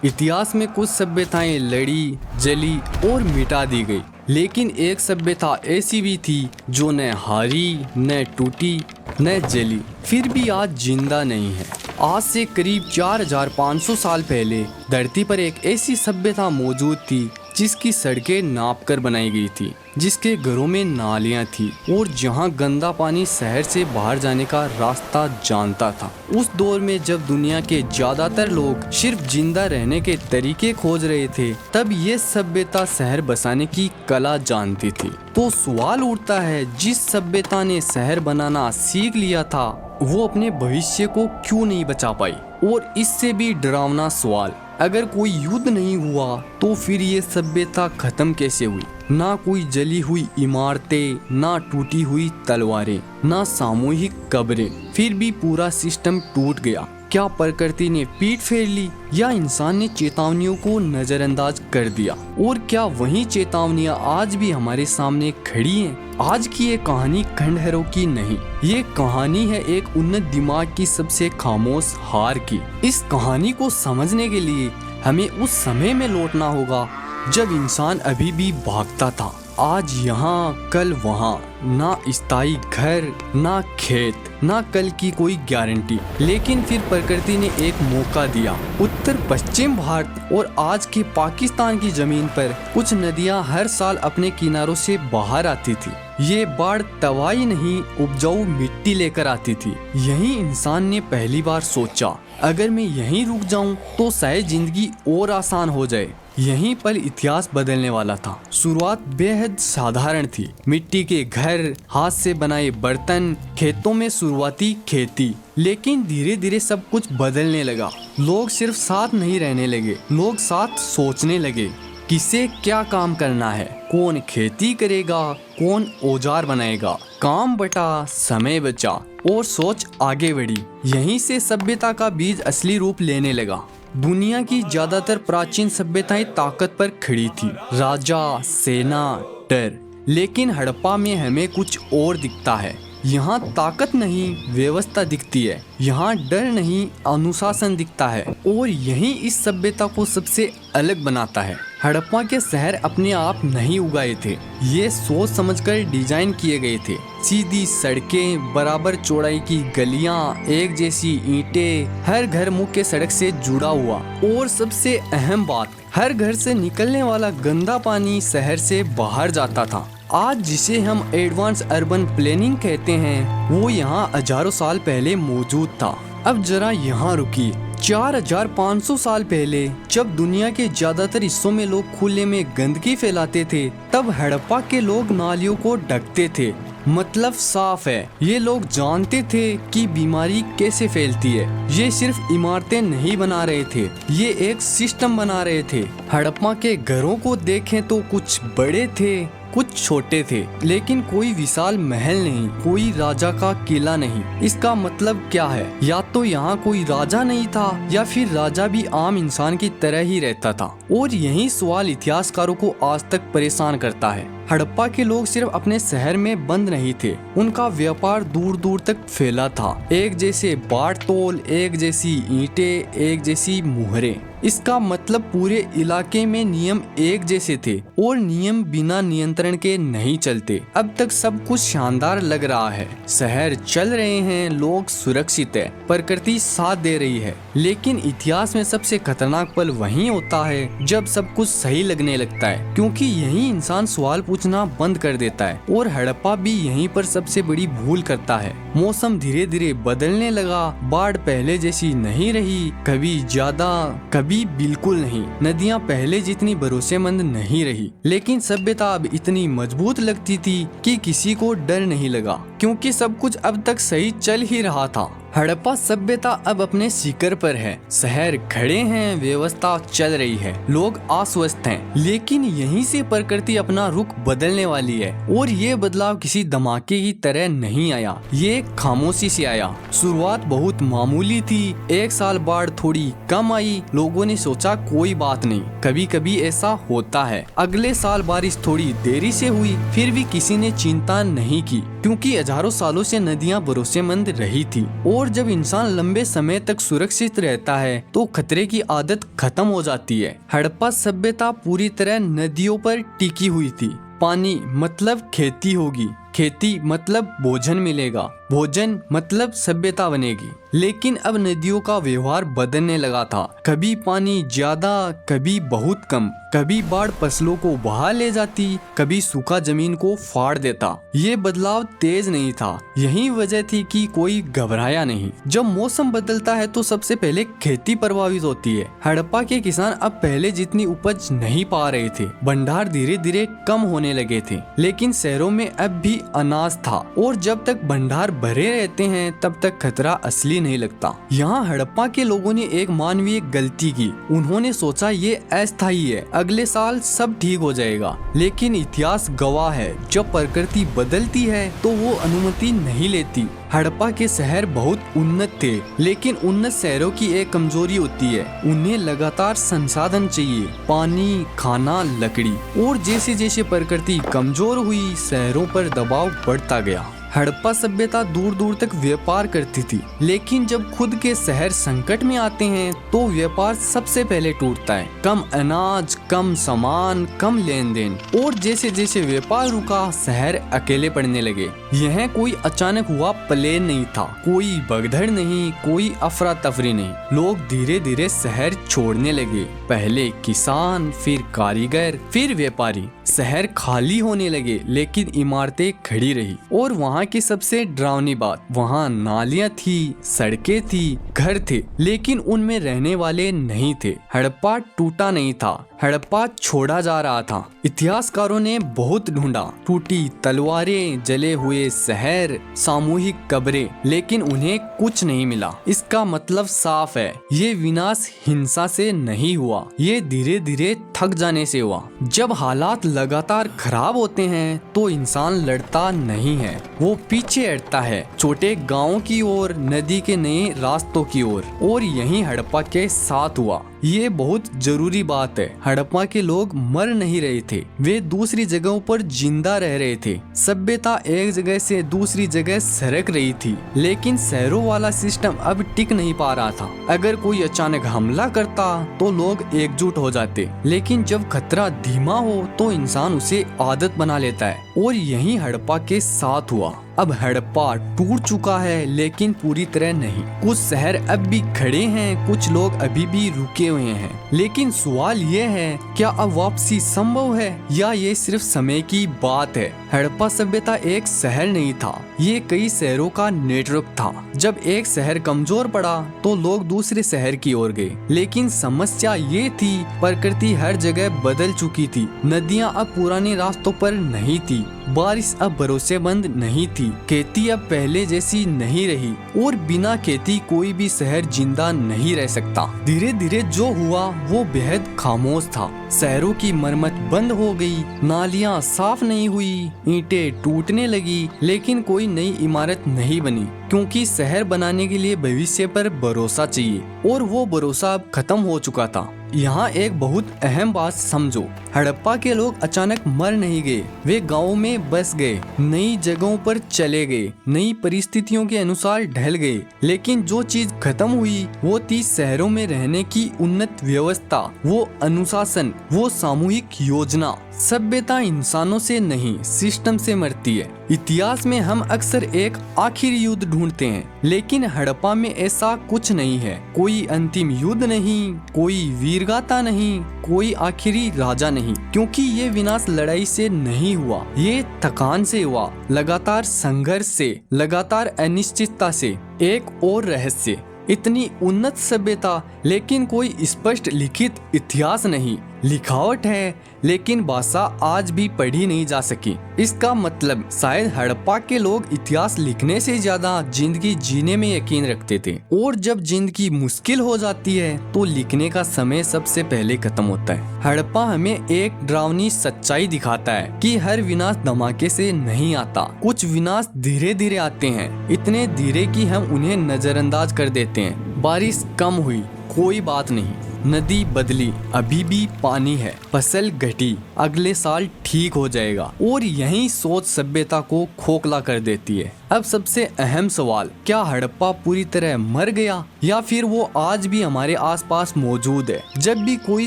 इतिहास में कुछ सभ्यताएं लड़ी, जली और मिटा दी गई, लेकिन एक सभ्यता ऐसी भी थी जो न हारी, न टूटी, न जली, फिर भी आज जिंदा नहीं है। आज से करीब 4500 साल पहले धरती पर एक ऐसी सभ्यता मौजूद थी जिसकी सड़कें नापकर बनाई गई थी, जिसके घरों में नालियां थी और जहां गंदा पानी शहर से बाहर जाने का रास्ता जानता था। उस दौर में जब दुनिया के ज्यादातर लोग सिर्फ जिंदा रहने के तरीके खोज रहे थे, तब ये सभ्यता शहर बसाने की कला जानती थी। तो सवाल उठता है, जिस सभ्यता ने शहर बनाना सीख लिया था, वो अपने भविष्य को क्यों नहीं बचा पाई? और इससे भी डरावना सवाल, अगर कोई युद्ध नहीं हुआ तो फिर ये सभ्यता खत्म कैसे हुई? ना कोई जली हुई इमारतें, ना टूटी हुई तलवारें, ना सामूहिक कब्रें, फिर भी पूरा सिस्टम टूट गया। क्या प्रकृति ने पीठ फेर ली या इंसान ने चेतावनियों को नजरअंदाज कर दिया? और क्या वही चेतावनियां आज भी हमारे सामने खड़ी हैं? आज की ये कहानी खंडहरों की नहीं, ये कहानी है एक उन्नत दिमाग की सबसे खामोश हार की। इस कहानी को समझने के लिए हमें उस समय में लौटना होगा जब इंसान अभी भी भागता था, आज यहाँ कल वहाँ, ना स्थायी घर, ना खेत, ना कल की कोई गारंटी। लेकिन फिर प्रकृति ने एक मौका दिया। उत्तर पश्चिम भारत और आज के पाकिस्तान की जमीन पर कुछ नदियाँ हर साल अपने किनारों से बाहर आती थी। ये बाढ़ तबाही नहीं, उपजाऊ मिट्टी लेकर आती थी। यही इंसान ने पहली बार सोचा, अगर मैं यहीं रुक जाऊं तो शायद जिंदगी और आसान हो जाए। यहीं पर इतिहास बदलने वाला था। शुरुआत बेहद साधारण थी, मिट्टी के घर, हाथ से बनाए बर्तन, खेतों में शुरुआती खेती। लेकिन धीरे धीरे सब कुछ बदलने लगा। लोग सिर्फ साथ नहीं रहने लगे, लोग साथ सोचने लगे, किसे क्या काम करना है, कौन खेती करेगा, कौन औजार बनाएगा। काम बटा, समय बचा और सोच आगे बढ़ी। यहीं से सभ्यता का बीज असली रूप लेने लगा। दुनिया की ज्यादातर प्राचीन सभ्यताएं ताकत पर खड़ी थी, राजा, सेना, डर। लेकिन हड़प्पा में हमें कुछ और दिखता है। यहाँ ताकत नहीं, व्यवस्था दिखती है। यहाँ डर नहीं, अनुशासन दिखता है। और यही इस सभ्यता को सबसे अलग बनाता है। हड़प्पा के शहर अपने आप नहीं उगाए थे, ये सोच समझकर डिजाइन किए गए थे। सीधी सड़कें, बराबर चौड़ाई की गलियां, एक जैसी ईंटें, हर घर मुख्य सड़क से जुड़ा हुआ। और सबसे अहम बात, हर घर से निकलने वाला गंदा पानी शहर से बाहर जाता था। आज जिसे हम एडवांस अर्बन प्लानिंग कहते हैं, वो यहाँ हजारों साल पहले मौजूद था। अब जरा यहाँ रुकिए। 4500 साल पहले जब दुनिया के ज्यादातर हिस्सों में लोग खुले में गंदगी फैलाते थे, तब हड़प्पा के लोग नालियों को ढकते थे। मतलब साफ है, ये लोग जानते थे कि बीमारी कैसे फैलती है। ये सिर्फ इमारतें नहीं बना रहे थे, ये एक सिस्टम बना रहे थे। हड़प्पा के घरों को देखें तो कुछ बड़े थे, कुछ छोटे थे, लेकिन कोई विशाल महल नहीं, कोई राजा का किला नहीं। इसका मतलब क्या है? या तो यहाँ कोई राजा नहीं था, या फिर राजा भी आम इंसान की तरह ही रहता था। और यही सवाल इतिहासकारों को आज तक परेशान करता है। हड़प्पा के लोग सिर्फ अपने शहर में बंद नहीं थे, उनका व्यापार दूर दूर तक फैला था। एक जैसे बाट तोल, एक जैसी ईंटें, एक जैसी मुहरें। इसका मतलब पूरे इलाके में नियम एक जैसे थे और नियम बिना नियंत्रण के नहीं चलते। अब तक सब कुछ शानदार लग रहा है, शहर चल रहे हैं, लोग सुरक्षित है, प्रकृति साथ दे रही है। लेकिन इतिहास में सबसे खतरनाक पल वहीं होता है जब सब कुछ सही लगने लगता है, क्योंकि यही इंसान सवाल पूछना बंद कर देता है। और हड़प्पा भी यहीं पर सबसे बड़ी भूल करता है। मौसम धीरे धीरे बदलने लगा, बाढ़ पहले जैसी नहीं रही, कभी ज्यादा कभी बिल्कुल नहीं। नदियां पहले जितनी भरोसेमंद नहीं रही, लेकिन सभ्यता अब इतनी मजबूत लगती थी कि किसी को डर नहीं लगा, क्योंकि सब कुछ अब तक सही चल ही रहा था। हड़प्पा सभ्यता अब अपने शिखर पर है, शहर खड़े हैं, व्यवस्था चल रही है, लोग आश्वस्त हैं। लेकिन यहीं से प्रकृति अपना रुख बदलने वाली है। और ये बदलाव किसी धमाके की तरह नहीं आया, ये खामोशी से आया। शुरुआत बहुत मामूली थी, एक साल बाढ़ थोड़ी कम आई, लोगों ने सोचा कोई बात नहीं, कभी कभी ऐसा होता है। अगले साल बारिश थोड़ी देरी से हुई, फिर भी किसी ने चिंता नहीं की, क्योंकि हजारों सालों से नदियां भरोसेमंद रही थी, और जब इंसान लंबे समय तक सुरक्षित रहता है तो खतरे की आदत खत्म हो जाती है। हड़प्पा सभ्यता पूरी तरह नदियों पर टिकी हुई थी। पानी मतलब खेती होगी, खेती मतलब भोजन मिलेगा, भोजन मतलब सभ्यता बनेगी। लेकिन अब नदियों का व्यवहार बदलने लगा था। कभी पानी ज्यादा, कभी बहुत कम, कभी बाढ़ फसलों को बहा ले जाती, कभी सूखा जमीन को फाड़ देता। ये बदलाव तेज नहीं था, यही वजह थी कि कोई घबराया नहीं। जब मौसम बदलता है तो सबसे पहले खेती प्रभावित होती है। हड़प्पा के किसान अब पहले जितनी उपज नहीं पा रहे थे, भंडार धीरे धीरे कम होने लगे थे। लेकिन शहरों में अब भी अनाज था, और जब तक भंडार भरे रहते हैं तब तक खतरा असली नहीं लगता। यहाँ हड़प्पा के लोगों ने एक मानवीय गलती की। उन्होंने सोचा ये अस्थायी है, अगले साल सब ठीक हो जाएगा। लेकिन इतिहास गवाह है, जब प्रकृति बदलती है तो वो अनुमति नहीं लेती। हड़प्पा के शहर बहुत उन्नत थे, लेकिन उन्नत शहरों की एक कमजोरी होती है, उन्हें लगातार संसाधन चाहिए, पानी, खाना, लकड़ी। और जैसे जैसे प्रकृति कमजोर हुई, शहरों पर दबाव बढ़ता गया। हड़प्पा सभ्यता दूर दूर तक व्यापार करती थी, लेकिन जब खुद के शहर संकट में आते हैं तो व्यापार सबसे पहले टूटता है। कम अनाज, कम सामान, कम लेन देन, और जैसे जैसे व्यापार रुका, शहर अकेले पड़ने लगे। यह कोई अचानक हुआ प्लान नहीं था, कोई भगदड़ नहीं, कोई अफरा तफरी नहीं। लोग धीरे धीरे शहर छोड़ने लगे, पहले किसान, फिर कारीगर, फिर व्यापारी। शहर खाली होने लगे, लेकिन इमारतें खड़ी रही। और वहाँ की सबसे डरावनी बात, वहाँ नालियाँ थी, सड़कें थी, घर थे, लेकिन उनमें रहने वाले नहीं थे। हड़प्पा टूटा नहीं था, हड़प्पा छोड़ा जा रहा था। इतिहासकारों ने बहुत ढूंढा, टूटी तलवारें, जले हुए शहर, सामूहिक कब्रें, लेकिन उन्हें कुछ नहीं मिला। इसका मतलब साफ है, ये विनाश हिंसा से नहीं हुआ, ये धीरे धीरे थक जाने से हुआ। जब हालात लगातार खराब होते हैं तो इंसान लड़ता नहीं है, वो पीछे हटता है, छोटे गांवों की ओर, नदी के नए रास्तों की ओर। और यही हड़प्पा के साथ हुआ। ये बहुत जरूरी बात है, हड़प्पा के लोग मर नहीं रहे थे, वे दूसरी जगहों पर जिंदा रह रहे थे। सभ्यता एक जगह से दूसरी जगह सरक रही थी, लेकिन शहरों वाला सिस्टम अब टिक नहीं पा रहा था। अगर कोई अचानक हमला करता तो लोग एकजुट हो जाते, लेकिन जब खतरा धीमा हो तो इंसान उसे आदत बना लेता है। और यही हड़प्पा के साथ हुआ। अब हड़प्पा टूट चुका है, लेकिन पूरी तरह नहीं। कुछ शहर अब भी खड़े हैं, कुछ लोग अभी भी रुके हुए हैं। लेकिन सवाल ये है, क्या अब वापसी संभव है या ये सिर्फ समय की बात है? हड़प्पा सभ्यता एक शहर नहीं था, ये कई शहरों का नेटवर्क था। जब एक शहर कमजोर पड़ा तो लोग दूसरे शहर की ओर गए। लेकिन समस्या ये थी, प्रकृति हर जगह बदल चुकी थी। नदियाँ अब पुराने रास्तों पर नहीं थी, बारिश अब भरोसेमंद नहीं थी, खेती अब पहले जैसी नहीं रही, और बिना खेती कोई भी शहर जिंदा नहीं रह सकता। धीरे धीरे जो हुआ वो बेहद खामोश था। शहरों की मरम्मत बंद हो गई, नालियाँ साफ नहीं हुई, ईंटें टूटने लगी, लेकिन कोई नई इमारत नहीं बनी, क्योंकि शहर बनाने के लिए भविष्य पर भरोसा चाहिए, और वो भरोसा अब खत्म हो चुका था। यहाँ एक बहुत अहम बात समझो, हड़प्पा के लोग अचानक मर नहीं गए, वे गाँव में बस गए, नई जगहों पर चले गए, नई परिस्थितियों के अनुसार ढल गए। लेकिन जो चीज खत्म हुई वो थी शहरों में रहने की उन्नत व्यवस्था, वो अनुशासन, वो सामूहिक योजना। सभ्यता इंसानों से नहीं, सिस्टम से मरती है। इतिहास में हम अक्सर एक आखिरी युद्ध ढूंढते हैं, लेकिन हड़प्पा में ऐसा कुछ नहीं है। कोई अंतिम युद्ध नहीं, कोई वीरगाथा नहीं, कोई आखिरी राजा नहीं, क्योंकि ये विनाश लड़ाई से नहीं हुआ, ये थकान से हुआ, लगातार संघर्ष से, लगातार अनिश्चितता से। एक और रहस्य, इतनी उन्नत सभ्यता, लेकिन कोई स्पष्ट लिखित इतिहास नहीं। लिखावट है, लेकिन भाषा आज भी पढ़ी नहीं जा सकी। इसका मतलब शायद हड़प्पा के लोग इतिहास लिखने से ज्यादा जिंदगी जीने में यकीन रखते थे, और जब जिंदगी मुश्किल हो जाती है तो लिखने का समय सबसे पहले खत्म होता है। हड़प्पा हमें एक डरावनी सच्चाई दिखाता है कि हर विनाश धमाके से नहीं आता, कुछ विनाश धीरे धीरे आते हैं, इतने धीरे कि हम उन्हें नजरअंदाज कर देते हैं। बारिश कम हुई, कोई बात नहीं, नदी बदली, अभी भी पानी है, फसल घटी, अगले साल ठीक हो जाएगा। और यही सोच सभ्यता को खोखला कर देती है। अब सबसे अहम सवाल, क्या हड़प्पा पूरी तरह मर गया या फिर वो आज भी हमारे आसपास मौजूद है? जब भी कोई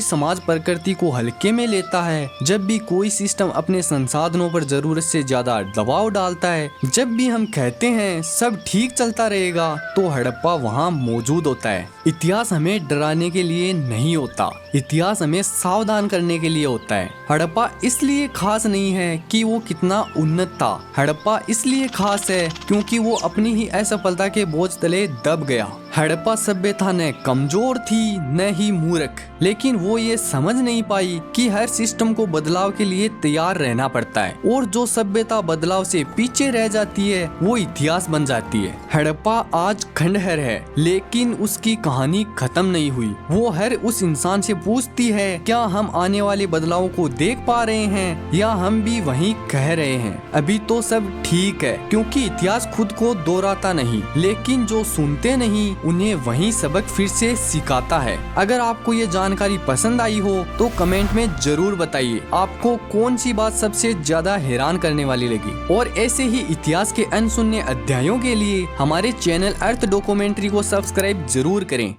समाज प्रकृति को हल्के में लेता है, जब भी कोई सिस्टम अपने संसाधनों पर जरूरत से ज्यादा दबाव डालता है, जब भी हम कहते हैं सब ठीक चलता रहेगा, तो हड़प्पा वहाँ मौजूद होता है। इतिहास हमें डराने के लिए नहीं होता, इतिहास हमें सावधान करने के लिए होता है। हड़प्पा इसलिए खास नहीं है कि वो कितना उन्नत था, हड़प्पा इसलिए खास है क्योंकि वो अपनी ही असफलता के बोझ तले दब गया। हड़प्पा सभ्यता न कमजोर थी न ही मूर्ख, लेकिन वो ये समझ नहीं पाई कि हर सिस्टम को बदलाव के लिए तैयार रहना पड़ता है, और जो सभ्यता बदलाव से पीछे रह जाती है वो इतिहास बन जाती है। हड़प्पा आज खंडहर है, लेकिन उसकी कहानी खत्म नहीं हुई। वो हर उस इंसान से पूछती है, क्या हम आने वाले बदलाव को देख पा रहे हैं या हम भी वहीं कह रहे हैं अभी तो सब ठीक है, क्योंकि इतिहास खुद को दोहराता नहीं, लेकिन जो सुनते नहीं उन्हें वही सबक फिर से सिखाता है। अगर आपको ये जानकारी पसंद आई हो तो कमेंट में जरूर बताइए आपको कौन सी बात सबसे ज्यादा हैरान करने वाली लगी, और ऐसे ही इतिहास के अनसुने अध्यायों के लिए हमारे चैनल अर्थ डॉक्यूमेंट्री को सब्सक्राइब जरूर करें।